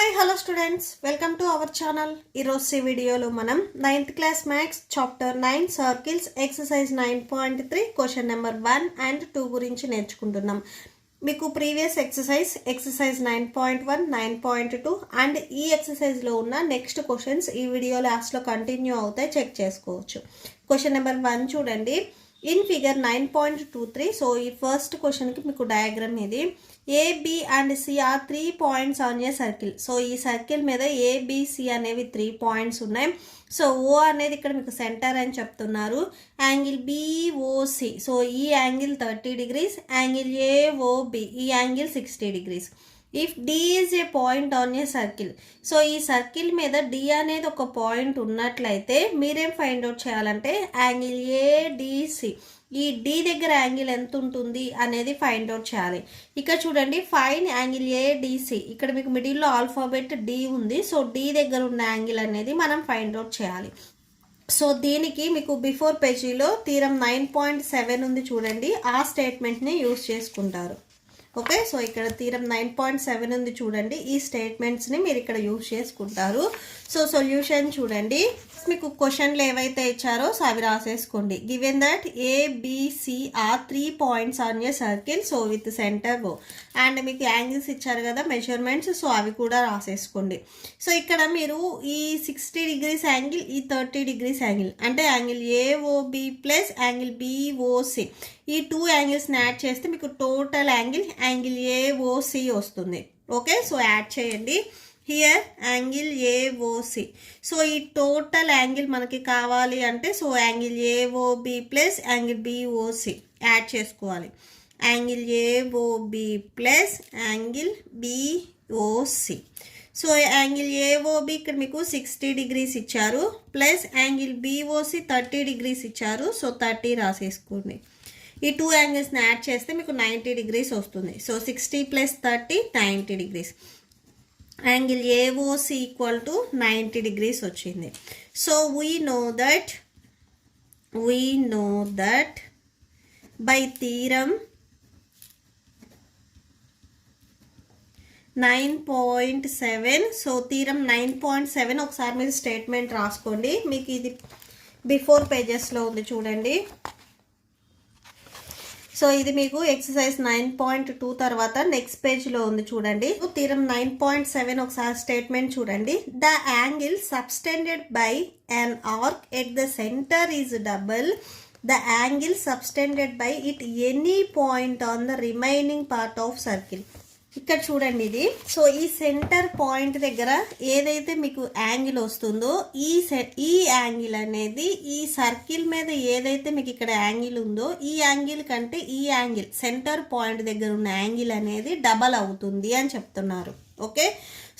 Hi hello students, welcome to our channel. ఈరోజు ఈ వీడియోలో మనం 9th class maths chapter 9 circles exercise 9.3 question number 1 and 2 గురించి నేర్చుకుంటున్నాం. మీకు ప్రీవియస్ ఎక్సర్సైజ్ 9.1, 9.2 అండ్ ఈ ఎక్సర్సైజ్లో ఉన్న నెక్స్ట్ క్వశ్చన్స్ ఈ వీడియో లాస్ట్లో కంటిన్యూ అవుతాయి, చెక్ చేసుకోవచ్చు. క్వశ్చన్ నెంబర్ 1 చూడండి. ఇన్ ఫిగర్ 9.23, సో ఈ ఫస్ట్ క్వశ్చన్కి మీకు డయాగ్రామ్ ఇది. A, B and C are 3 points on a circle. So ఈ సర్కిల్ మీద ఏబిసి అనేవి 3 పాయింట్స్ ఉన్నాయి. సో ఓ అనేది ఇక్కడ మీకు సెంటర్ అని చెప్తున్నారు. యాంగిల్ బిఓసి, సో ఈ యాంగిల్ 30 degrees, యాంగిల్ ఏఓబి ఈ angle 60 degrees. If D is a point on a circle, so ఈ సర్కిల్ మీద డి అనేది ఒక పాయింట్ ఉన్నట్లయితే మీరేం ఫైండ్ అవుట్ చేయాలంటే యాంగిల్ ఏడిసి, ఈ డి దగ్గర యాంగిల్ ఎంత ఉంటుంది అనేది ఫైండ్ అవుట్ చేయాలి. ఇక్కడ చూడండి, ఫైన్ యాంగిల్ ఏడిసి, ఇక్కడ మీకు మిడిల్లో ఆల్ఫాబెట్ డి ఉంది. సో డి దగ్గర ఉన్న యాంగిల్ అనేది మనం ఫైండ్ అవుట్ చేయాలి. సో దీనికి మీకు బిఫోర్ పేజీలో థీరం 9.7 ఉంది చూడండి, ఆ స్టేట్మెంట్ని యూజ్ చేసుకుంటారు. ఓకే, సో ఇక్కడ థీరం 9.7 ఉంది చూడండి, ఈ స్టేట్మెంట్స్ని మీరు ఇక్కడ యూజ్ చేసుకుంటారు. సో సొల్యూషన్ చూడండి, మీకు క్వశ్చన్లు ఏవైతే ఇచ్చారో సో అవి రాసేసుకోండి. Given that A B C are 3 points on a circle, so with centre O, and మీకు యాంగిల్స్ ఇచ్చారు కదా మెజర్మెంట్స్, సో అవి కూడా రాసేసుకోండి. సో ఇక్కడ మీరు ఈ 60 degrees యాంగిల్, ఈ 30 degrees యాంగిల్, అంటే angle A O B plus angle B O C, ఈ 2 యాంగిల్స్ని యాడ్ చేస్తే మీకు టోటల్ యాంగిల్ ఏఓసి వస్తుంది. ఓకే, సో యాడ్ చేయండి. హియర్ యాంగిల్ ఏఓసి, సో ఈ టోటల్ యాంగిల్ మనకి కావాలి అంటే so angle A O B plus angle B O C add చేసుకోవాలి. Angle A O B plus angle BOC, so angle A O B ఇక్కడ మీకు 60 degrees ఇచ్చారు, ప్లస్ యాంగిల్ బిఓసి 30 degrees ఇచ్చారు. సో 30 రాసేసుకోండి. ఈ 2 యాంగిల్స్ని యాడ్ చేస్తే మీకు 90 degrees వస్తుంది. So 60 + 30 90 degrees. Angle A O C equal to 90 degrees వచ్చింది. So we know that by theorem 9.7, so theorem 9.7 ఒకసారి మీరు స్టేట్మెంట్ రాసుకోండి. మీకు ఇది బిఫోర్ పేజెస్లో ఉంది చూడండి. సో ఇది మీకు ఎక్సర్సైజ్ 9.2 తర్వాత నెక్స్ట్ పేజ్లో ఉంది చూడండి. థీరం 9.7 ఒకసారి స్టేట్మెంట్ చూడండి. The angle subtended by an arc at the center is double the angle subtended by it any point on the remaining part of circle. ఇక్కడ చూడండి ఇది. సో ఈ సెంటర్ పాయింట్ దగ్గర ఏదైతే మీకు యాంగిల్ వస్తుందో ఈ యాంగిల్ అనేది ఈ సర్కిల్ మీద ఏదైతే మీకు ఇక్కడ యాంగిల్ ఉందో ఈ యాంగిల్ కంటే ఈ యాంగిల్ సెంటర్ పాయింట్ దగ్గర ఉన్న యాంగిల్ అనేది డబల్ అవుతుంది అని చెప్తున్నారు. ఓకే,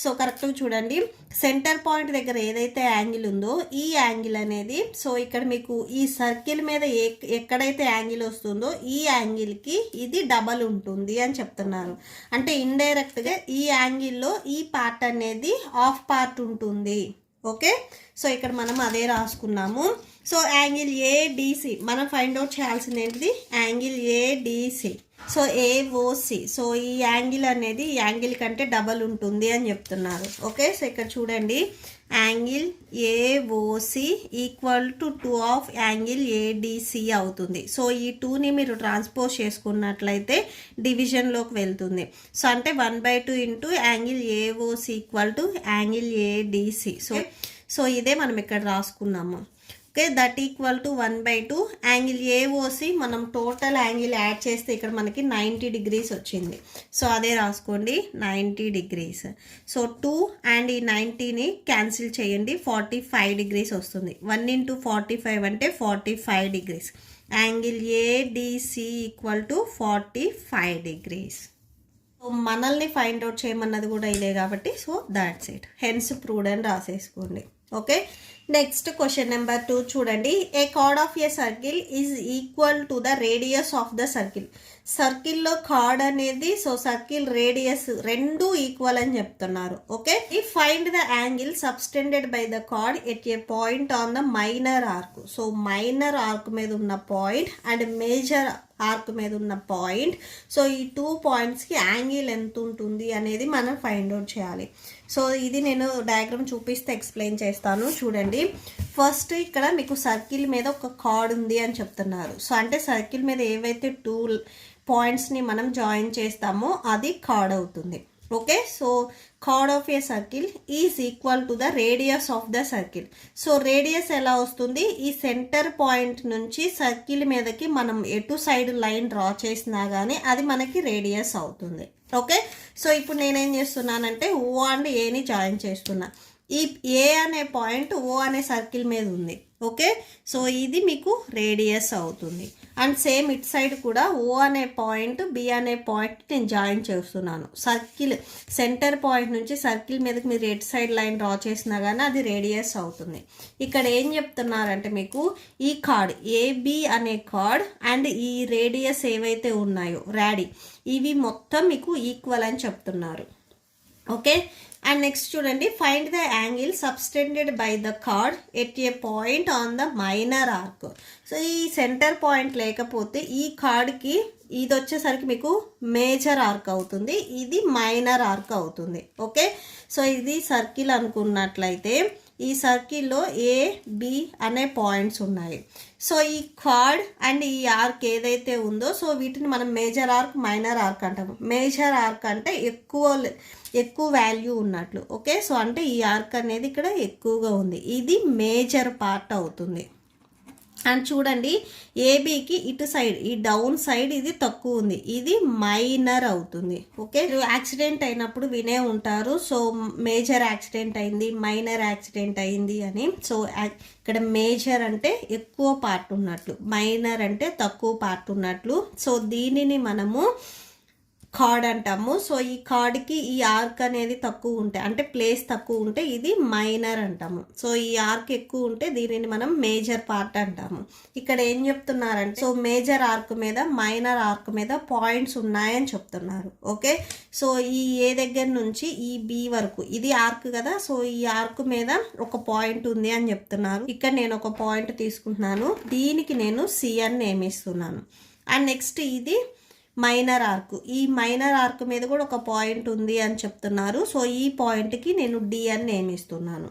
సో కరెక్ట్గా చూడండి, సెంటర్ పాయింట్ దగ్గర ఏదైతే యాంగిల్ ఉందో ఈ యాంగిల్ అనేది సో ఇక్కడ మీకు ఈ సర్కిల్ మీద ఎక్కడైతే యాంగిల్ వస్తుందో ఈ యాంగిల్కి ఇది డబల్ ఉంటుంది అని చెప్తున్నారు. అంటే ఇండైరెక్ట్గా ఈ యాంగిల్లో ఈ పార్ట్ అనేది హాఫ్ పార్ట్ ఉంటుంది. ఓకే, సో ఇక్కడ మనం అదే రాసుకున్నాము. సో యాంగిల్ ఏడిసి మనం ఫైండ్ అవుట్ చేయాల్సింది ఏంటిది, angle A D C. So AOC, so ఈ యాంగిల్ అనేది ఈ యాంగిల్ కంటే డబల్ ఉంటుంది అని చెప్తున్నారు. ఓకే, సో ఇక్కడ చూడండి, angle A O C equal to 2 of angle A D C అవుతుంది. సో ఈ 2ని మీరు ట్రాన్స్పోజ్ చేసుకున్నట్లయితే డివిజన్లోకి వెళ్తుంది. సో అంటే 1/2 into angle A O C equal to angle A D C. So ఇదే మనం ఇక్కడ రాసుకున్నాము. Okay, that equal to 1/2 angle A O C మనం టోటల్ యాంగిల్ యాడ్ చేస్తే ఇక్కడ మనకి 90 degrees వచ్చింది. సో అదే రాసుకోండి, 90 degrees. సో 2 అండ్ ఈ 90ని క్యాన్సిల్ చేయండి, 45 degrees వస్తుంది. 1 × 45 అంటే 45 degrees. Angle A D C equal to 45 degrees. So మనల్ని ఫైండ్ అవుట్ చేయమన్నది కూడా ఇదే కాబట్టి so that's it, hence proved అని రాసేసుకోండి. ఓకే, నెక్స్ట్ క్వశ్చన్ నెంబర్ 2 చూడండి. A chord of a circle is equal to the radius of the circle. సర్కిల్లో chord అనేది సో సర్కిల్ రేడియస్ రెండు ఈక్వల్ అని చెప్తున్నారు. ఓకే, ఈ find the angle subtended by the chord at a point on the minor arc. So minor arc మీద ఉన్న point and major arc మీద ఉన్న పాయింట్. సో ఈ 2 పాయింట్స్కి యాంగిల్ ఎంత ఉంటుంది అనేది మనం ఫైండ్ అవుట్ చేయాలి. సో ఇది నేను డయాగ్రామ్ చూపిస్తే ఎక్స్ప్లెయిన్ చేస్తాను. చూడండి, ఫస్ట్ ఇక్కడ మీకు సర్కిల్ మీద ఒక కార్డ్ ఉంది అని చెప్తున్నారు. సో అంటే సర్కిల్ మీద ఏవైతే 2 పాయింట్స్ని మనం జాయిన్ చేస్తామో అది కార్డ్ అవుతుంది. Okay, so card of a circle is equal to the radius of the circle. So radius ఎలా వస్తుంది? ఈ సెంటర్ పాయింట్ నుంచి సర్కిల్ మీదకి మనం ఎటు సైడ్ లైన్ డ్రా చేసినా కానీ అది మనకి రేడియస్ అవుతుంది. ఓకే, సో ఇప్పుడు నేనేం చేస్తున్నానంటే ఓ అండ్ ఏని జాయిన్ చేస్తున్నా. ఈ ఏ అనే పాయింట్ ఓ అనే సర్కిల్ మీద ఉంది. ఓకే, సో ఇది మీకు రేడియస్ అవుతుంది. అండ్ సేమ్ ఇట్ సైడ్ కూడా ఓ అనే పాయింట్ బి అనే పాయింట్ నేను జాయిన్ చేస్తున్నాను. సర్కిల్ సెంటర్ పాయింట్ నుంచి సర్కిల్ మీదకి మీరు ఎట్ సైడ్ లైన్ డ్రా చేసినా కానీ అది రేడియస్ అవుతుంది. ఇక్కడ ఏం చెప్తున్నారంటే మీకు ఈ కార్డ్ ఏబి అనే కార్డ్ అండ్ ఈ రేడియస్ ఏవైతే ఉన్నాయో రాడీ ఇవి మొత్తం మీకు ఈక్వల్ అని చెప్తున్నారు. ఓకే, అండ్ నెక్స్ట్ చూడండి, find the angle subtended by the chord at a point on the minor arc. So ఈ సెంటర్ పాయింట్ లేకపోతే ఈ కార్డ్కి ఇది వచ్చేసరికి మీకు మేజర్ ఆర్క్ అవుతుంది, ఇది మైనర్ ఆర్క్ అవుతుంది. ఓకే, సో ఇది సర్కిల్ అనుకున్నట్లయితే ఈ సర్కిల్లో ఏ బి అనే పాయింట్స్ ఉన్నాయి. సో ఈ కార్డ్ అండ్ ఈ ఆర్క్ ఏదైతే ఉందో సో వీటిని మనం మేజర్ ఆర్క్ మైనర్ ఆర్క్ అంటాము. మేజర్ ఆర్క్ అంటే ఎక్కువ వాల్యూ ఉన్నట్లు. ఓకే, సో అంటే ఈ ఆర్క్ అనేది ఇక్కడ ఎక్కువగా ఉంది, ఇది మేజర్ పార్ట్ అవుతుంది. అండ్ చూడండి, ఏబికి ఇటు సైడ్ ఈ డౌన్ సైడ్ ఇది తక్కువ ఉంది, ఇది మైనర్ అవుతుంది. ఓకే, యాక్సిడెంట్ అయినప్పుడు వినే ఉంటారు, సో మేజర్ యాక్సిడెంట్ అయింది, మైనర్ యాక్సిడెంట్ అయింది అని. సో ఇక్కడ మేజర్ అంటే ఎక్కువ పార్ట్ ఉన్నట్లు, మైనర్ అంటే తక్కువ పార్ట్ ఉన్నట్లు. సో దీనిని మనము కార్డ్ అంటాము. సో ఈ కార్డ్కి ఈ ఆర్క్ అనేది తక్కువ ఉంటే అంటే ప్లేస్ తక్కువ ఉంటే ఇది మైనర్ అంటాము. సో ఈ ఆర్క్ ఎక్కువ ఉంటే దీనిని మనం మేజర్ పార్ట్ అంటాము. ఇక్కడ ఏం చెప్తున్నారంటే సో మేజర్ ఆర్క్ మీద మైనర్ ఆర్క్ మీద పాయింట్స్ ఉన్నాయని చెప్తున్నారు. ఓకే, సో ఈ ఏ దగ్గర నుంచి ఈ బి వరకు ఇది ఆర్క్ కదా, సో ఈ ఆర్క్ మీద ఒక పాయింట్ ఉంది అని చెప్తున్నారు. ఇక్కడ నేను ఒక పాయింట్ తీసుకుంటున్నాను, దీనికి నేను సి అని నేమ్ ఇస్తున్నాను. అండ్ నెక్స్ట్ ఇది మైనర్ ఆర్క్, ఈ మైనర్ ఆర్క్ మీద కూడా ఒక పాయింట్ ఉంది అని చెప్తున్నారు. సో ఈ పాయింట్కి నేను డి అని నేమ్ ఇస్తున్నాను.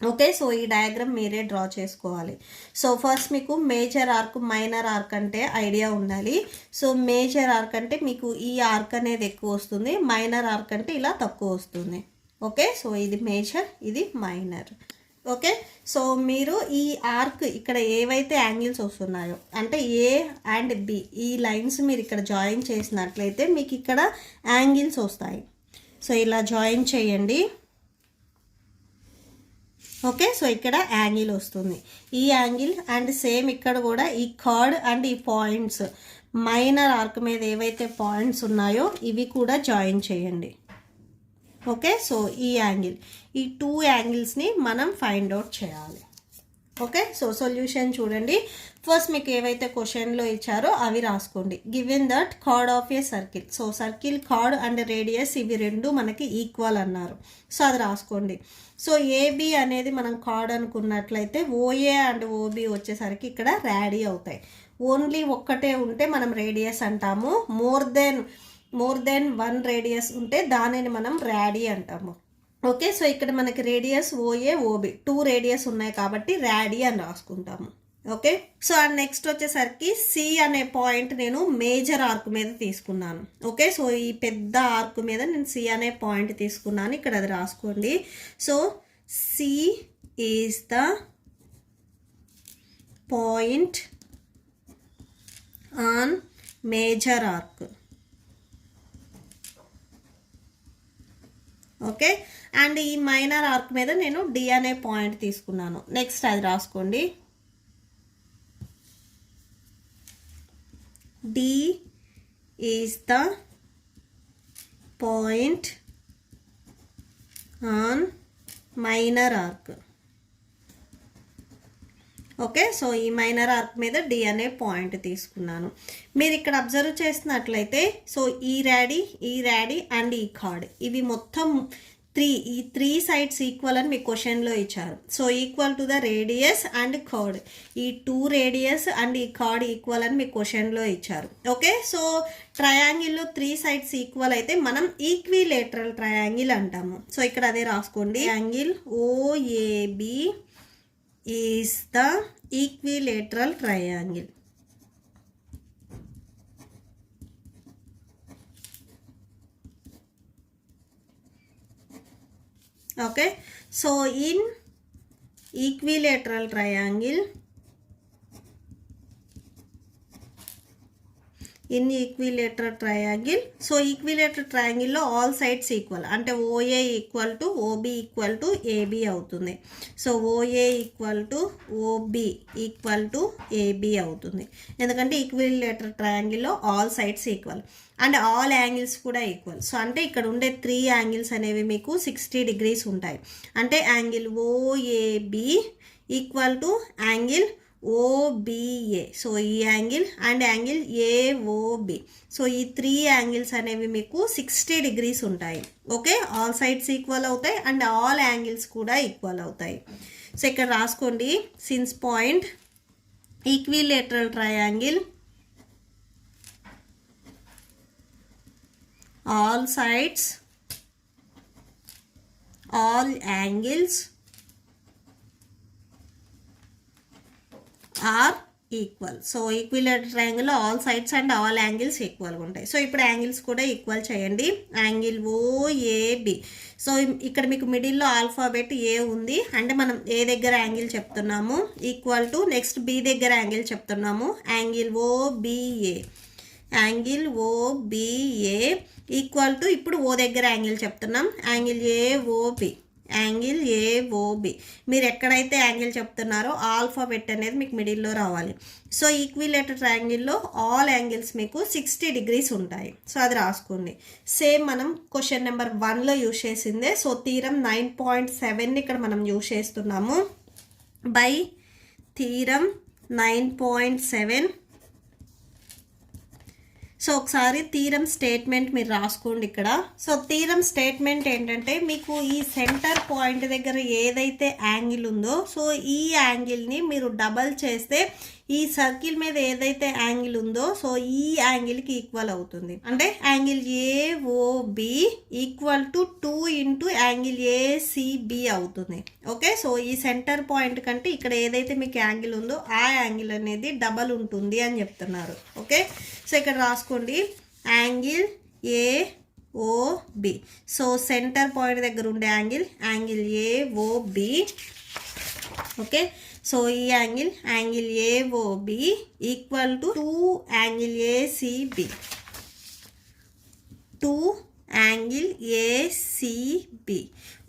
ఓకే, సో ఈ డయాగ్రామ్ మీరే డ్రా చేసుకోవాలి. సో ఫస్ట్ మీకు మేజర్ ఆర్క్ మైనర్ ఆర్క్ అంటే ఐడియా ఉండాలి. సో మేజర్ ఆర్క్ అంటే మీకు ఈ ఆర్క్ అనేది ఎక్కువ వస్తుంది, మైనర్ ఆర్క్ అంటే ఇలా తక్కువ వస్తుంది. ఓకే, సో ఇది మేజర్, ఇది మైనర్. ఓకే, సో మీరు ఈ ఆర్క్ ఇక్కడ ఏవైతే యాంగిల్స్ వస్తున్నాయో అంటే ఏ అండ్ బి ఈ లైన్స్ మీరు ఇక్కడ జాయిన్ చేసినట్లయితే మీకు ఇక్కడ యాంగిల్స్ వస్తాయి. సో ఇలా జాయిన్ చేయండి. ఓకే, సో ఇక్కడ యాంగిల్ వస్తుంది, ఈ యాంగిల్ అండ్ సేమ్ ఇక్కడ కూడా ఈ కార్డ్ అండ్ ఈ పాయింట్స్ మైనర్ ఆర్క్ మీద ఏవైతే పాయింట్స్ ఉన్నాయో ఇవి కూడా జాయిన్ చేయండి. ఓకే, సో ఈ యాంగిల్ ఈ 2 యాంగిల్స్ని మనం ఫైండ్ అవుట్ చేయాలి. ఓకే, సో సొల్యూషన్ చూడండి. ఫస్ట్ మీకు ఏవైతే క్వశ్చన్లో ఇచ్చారో అవి రాసుకోండి. Given that card of a circle, so circle card and radius ఇవి రెండు మనకి ఈక్వల్ అన్నారు. సో అది రాసుకోండి. సో ఏబి అనేది మనం కార్డ్ అనుకున్నట్లయితే ఓఏ అండ్ ఓబి వచ్చేసరికి ఇక్కడ ర్యాడీ అవుతాయి. ఓన్లీ ఒక్కటే ఉంటే మనం రేడియస్ అంటాము, మోర్ దెన్ 1 రేడియస్ ఉంటే దానిని మనం ర్యాడీ అంటాము. ఓకే, సో ఇక్కడ మనకి రేడియస్ ఓఏ ఓబి 2 రేడియస్ ఉన్నాయి కాబట్టి ర్యాడీ అని రాసుకుంటాము. ఓకే, సో నెక్స్ట్ వచ్చేసరికి సి అనే పాయింట్ నేను మేజర్ ఆర్క్ మీద తీసుకున్నాను. ఓకే, సో ఈ పెద్ద ఆర్క్ మీద నేను సి అనే పాయింట్ తీసుకున్నాను, ఇక్కడ అది రాసుకోండి. So C is the point on major arc. Okay, and ఈ మైనర్ ఆర్క్ మీద నేను డి అనే పాయింట్ తీసుకున్నాను. నెక్స్ట్ అది రాసుకోండి. D is the point on minor arc. Okay, so ఈ మైనర్ ఆర్క్ మీద డి అనే పాయింట్ తీసుకున్నాను. మీరు ఇక్కడ అబ్జర్వ్ చేసినట్లయితే సో ఈ ర్యాడీ అండ్ ఈ కార్డ్ ఇవి మొత్తం ఈ త్రీ సైడ్స్ ఈక్వల్ అని మీకు క్వశ్చన్లో ఇచ్చారు. So equal to the radius and card, ఈ 2 రేడియస్ అండ్ ఈ కార్డ్ ఈక్వల్ అని మీకు క్వశ్చన్లో ఇచ్చారు. ఓకే, సో ట్రయాంగిల్లో 3 సైడ్స్ ఈక్వల్ అయితే మనం ఈక్విలేటరల్ ట్రయాంగిల్ అంటాము. సో ఇక్కడ అదే రాసుకోండి, angle ఓఏబి is the equilateral triangle. Okay, so in equilateral triangle, so equilateral triangle లో all sides equal అంటే OA equal to OB equal to AB అవుతుంది. So OA equal to OB equal to AB అవుతుంది, ఎందుకంటే equilateral ట్రయాంగిల్లో all sides equal and all angles కూడా equal. So అంటే ఇక్కడ ఉండే 3 యాంగిల్స్ అనేవి మీకు 60 degrees ఉంటాయి. అంటే angle OAB equal to angle OBA. So ఈ angle and angle AOB. So ఈ 3 యాంగిల్స్ అనేవి మీకు 60 degrees ఉంటాయి. ఓకే, ఆల్ సైడ్స్ ఈక్వల్ అవుతాయి అండ్ ఆల్ యాంగిల్స్ కూడా ఈక్వల్ అవుతాయి. సో ఇక్కడ రాసుకోండి, since point equilateral triangle all sides, all angles are equal. So equilateral ట్రయాంగిల్లో all sides and all angles ఈక్వల్గా ఉంటాయి. సో ఇప్పుడు యాంగిల్స్ కూడా ఈక్వల్ చేయండి. యాంగిల్ OAB, సో ఇక్కడ మీకు మిడిల్లో ఆల్ఫాబెట్ ఏ ఉంది అంటే మనం ఏ దగ్గర యాంగిల్ చెప్తున్నాము ఈక్వల్ టు నెక్స్ట్ B దగ్గర యాంగిల్ చెప్తున్నాము, angle OBA. Angle OBA equal to ఇప్పుడు O దగ్గర యాంగిల్ చెప్తున్నాం, యాంగిల్ AOB. యాంగిల్ AOB మీరు ఎక్కడైతే యాంగిల్ చెప్తున్నారో ఆల్ఫాబెట్ అనేది మీకు మిడిల్లో రావాలి. సో ఈక్విలేటరల్ ట్రయాంగిల్లో ఆల్ యాంగిల్స్ మీకు 60 degrees ఉంటాయి. సో అది రాసుకోండి. సేమ్ మనం క్వశ్చన్ నెంబర్ 1లో యూజ్ చేసిందే. సో థీరం 9.7 ఇక్కడ మనం యూజ్ చేస్తున్నాము. By theorem 9.7. సో ఒకసారి థీరం స్టేట్మెంట్ మీరు రాసుకోండి ఇక్కడ. సో థీరం స్టేట్మెంట్ ఏంటంటే మీకు ఈ సెంటర్ పాయింట్ దగ్గర ఏదైతే యాంగిల్ ఉందో సో ఈ యాంగిల్ని మీరు డబల్ చేస్తే ఈ సర్కిల్ మీద ఏదైతే యాంగిల్ ఉందో సో ఈ యాంగిల్కి ఈక్వల్ అవుతుంది. అంటే angle AOB equal to 2 into angle ACB అవుతుంది. ఓకే, సో ఈ సెంటర్ పాయింట్ కంటే ఇక్కడ ఏదైతే మీకు యాంగిల్ ఉందో ఆ యాంగిల్ అనేది డబల్ ఉంటుంది అని చెప్తున్నారు. ఓకే, సో ఇక్కడ రాసుకోండి angle AOB. So centre point దగ్గర ఉండే యాంగిల్ AOB. ఓకే, సో ఈ angle AOB equal to 2 angle ACB, 2 angle ACB.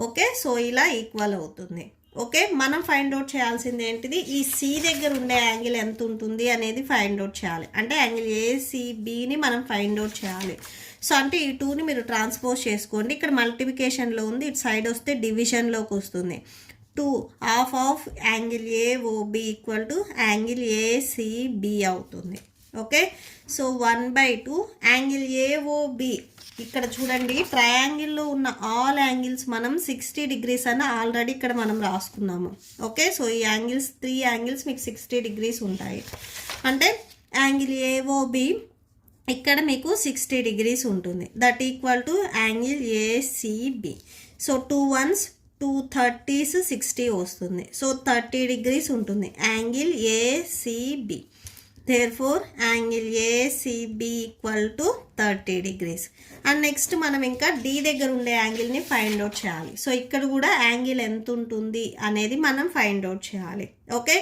Okay, so ఇలా ఈక్వల్ అవుతుంది. ఓకే, మనం ఫైండ్ అవుట్ చేయాల్సింది ఏంటిది, ఈ C దగ్గర ఉండే యాంగిల్ ఎంత ఉంటుంది అనేది ఫైండ్ అవుట్ చేయాలి. అంటే యాంగిల్ ACBని మనం ఫైండ్ అవుట్ చేయాలి. సో అంటే ఈ 2ని మీరు ట్రాన్స్పోజ్ చేసుకోండి. ఇక్కడ మల్టిప్లికేషన్లో ఉంది, ఇటు సైడ్ వస్తే డివిజన్లోకి వస్తుంది. 2 half of angle AOB equal to angle ACB అవుతుంది. Okay, so 1/2 angle AOB. ఇక్కడ చూడండి ట్రయాంగిల్లో ఉన్న ఆల్ యాంగిల్స్ మనం 60 degrees అని ఆల్రెడీ ఇక్కడ మనం రాసుకున్నాము. ఓకే, సో ఈ యాంగిల్స్ 3 యాంగిల్స్ మీకు 60 degrees ఉంటాయి. అంటే యాంగిల్ AOB ఇక్కడ మీకు 60 degrees ఉంటుంది. That equal to angle ACB. So 2 1s 2 30s 60 వస్తుంది. సో 30 degrees ఉంటుంది angle ACB. therefore angle ACB equal to 30 degrees. And next మనం ఇంకా D దగ్గర ఉండే యాంగిల్ని ఫైండ్ అవుట్ చేయాలి. సో ఇక్కడ కూడా యాంగిల్ ఎంత ఉంటుంది అనేది మనం ఫైండ్ అవుట్ చేయాలి. ఓకే,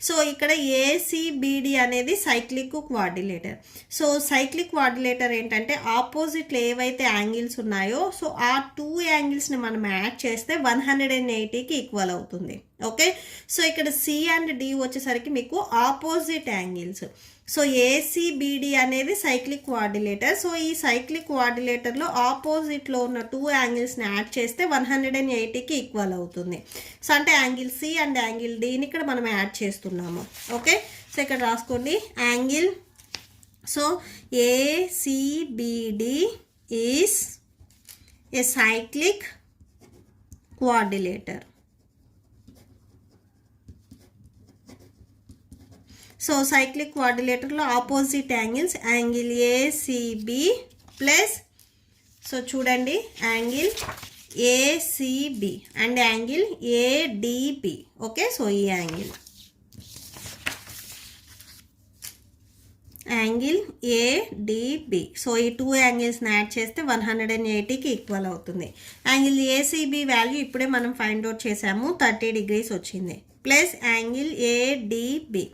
సో ఇక్కడ ACBD అనేది cyclic quadrilateral. So cyclic quadrilateral ఏంటంటే ఆపోజిట్లో ఏవైతే యాంగిల్స్ ఉన్నాయో సో ఆ 2 యాంగిల్స్ని మనం యాడ్ చేస్తే 180కి ఈక్వల్ అవుతుంది. ఓకే, సో ఇక్కడ C అండ్ D వచ్చేసరికి మీకు ఆపోజిట్ యాంగిల్స్. సో ACBD అనేది సైక్లిక్ క్వాడ్రిలేటర్. సో ఈ సైక్లిక్ క్వాడ్రిలేటర్లో ఆపోజిట్లో ఉన్న 2 యాంగిల్స్ని యాడ్ చేస్తే 180కి ఈక్వల్ అవుతుంది. సో అంటే యాంగిల్ C అండ్ యాంగిల్ Dని ఇక్కడ మనం యాడ్ చేస్తున్నాము. ఓకే, సో ఇక్కడ రాసుకోండి angle. So ACBD is a cyclic quadrilateral. So cyclic క్వాడ్రిలేటర్లో opposite angles angle A C B plus, so చూడండి angle A C B and angle ADB. Okay, so ఈ యాంగిల్ ఏడిబి. సో ఈ 2 యాంగిల్స్ని యాడ్ చేస్తే 180కి ఈక్వల్ అవుతుంది. యాంగిల్ ఏసీబీ వాల్యూ ఇప్పుడే మనం ఫైండ్ అవుట్ చేసాము, 30 degrees వచ్చింది. Plus angle ADB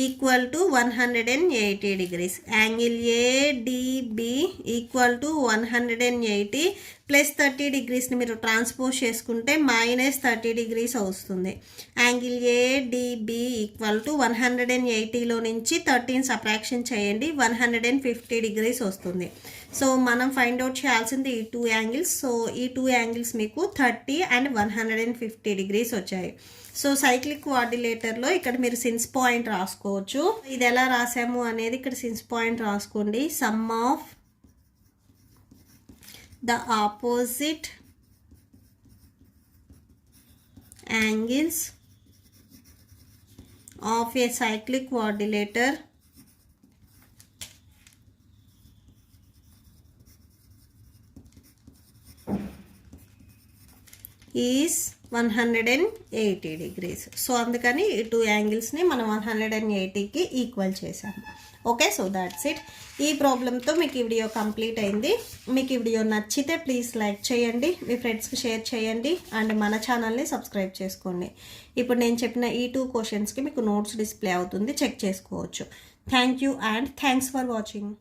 equal to 180 degrees. Angle ADB equal to 180 plus 30 degreesని మీరు ట్రాన్స్పోజ్ చేసుకుంటే -30 degrees వస్తుంది. యాంగిల్ ఏడిబి ఈక్వల్ టు 180లో నుంచి 13 సబ్ట్రాక్షన్ చేయండి, 150 degrees వస్తుంది. సో మనం ఫైండ్ అవుట్ చేయాల్సింది ఈ 2 యాంగిల్స్. సో ఈ 2 యాంగిల్స్ మీకు 30 and 150 degrees వచ్చాయి. సో సైక్లిక్ క్వాడ్రిలేటర్లో ఇక్కడ మీరు సిన్స్ పాయింట్ రాసుకోవచ్చు. ఇది ఎలా రాసాము అనేది ఇక్కడ సిన్స్ పాయింట్ రాసుకోండి. Some of the opposite angles of A cyclic quadrilateral is 180 degrees. So అందుకని ఈ 2 యాంగిల్స్ని మనం 180కి ఈక్వల్ చేసాము. Okay, so that's it. ఈ ప్రాబ్లంతో మీకు ఈ వీడియో కంప్లీట్ అయింది. మీకు ఈ వీడియో నచ్చితే ప్లీజ్ లైక్ చేయండి, మీ ఫ్రెండ్స్కి షేర్ చేయండి అండ్ మన ఛానల్ని సబ్స్క్రైబ్ చేసుకోండి. ఇప్పుడు నేను చెప్పిన ఈ 2 క్వశ్చన్స్కి మీకు నోట్స్ డిస్ప్లే అవుతుంది, చెక్ చేసుకోవచ్చు. Thank you and thanks for watching.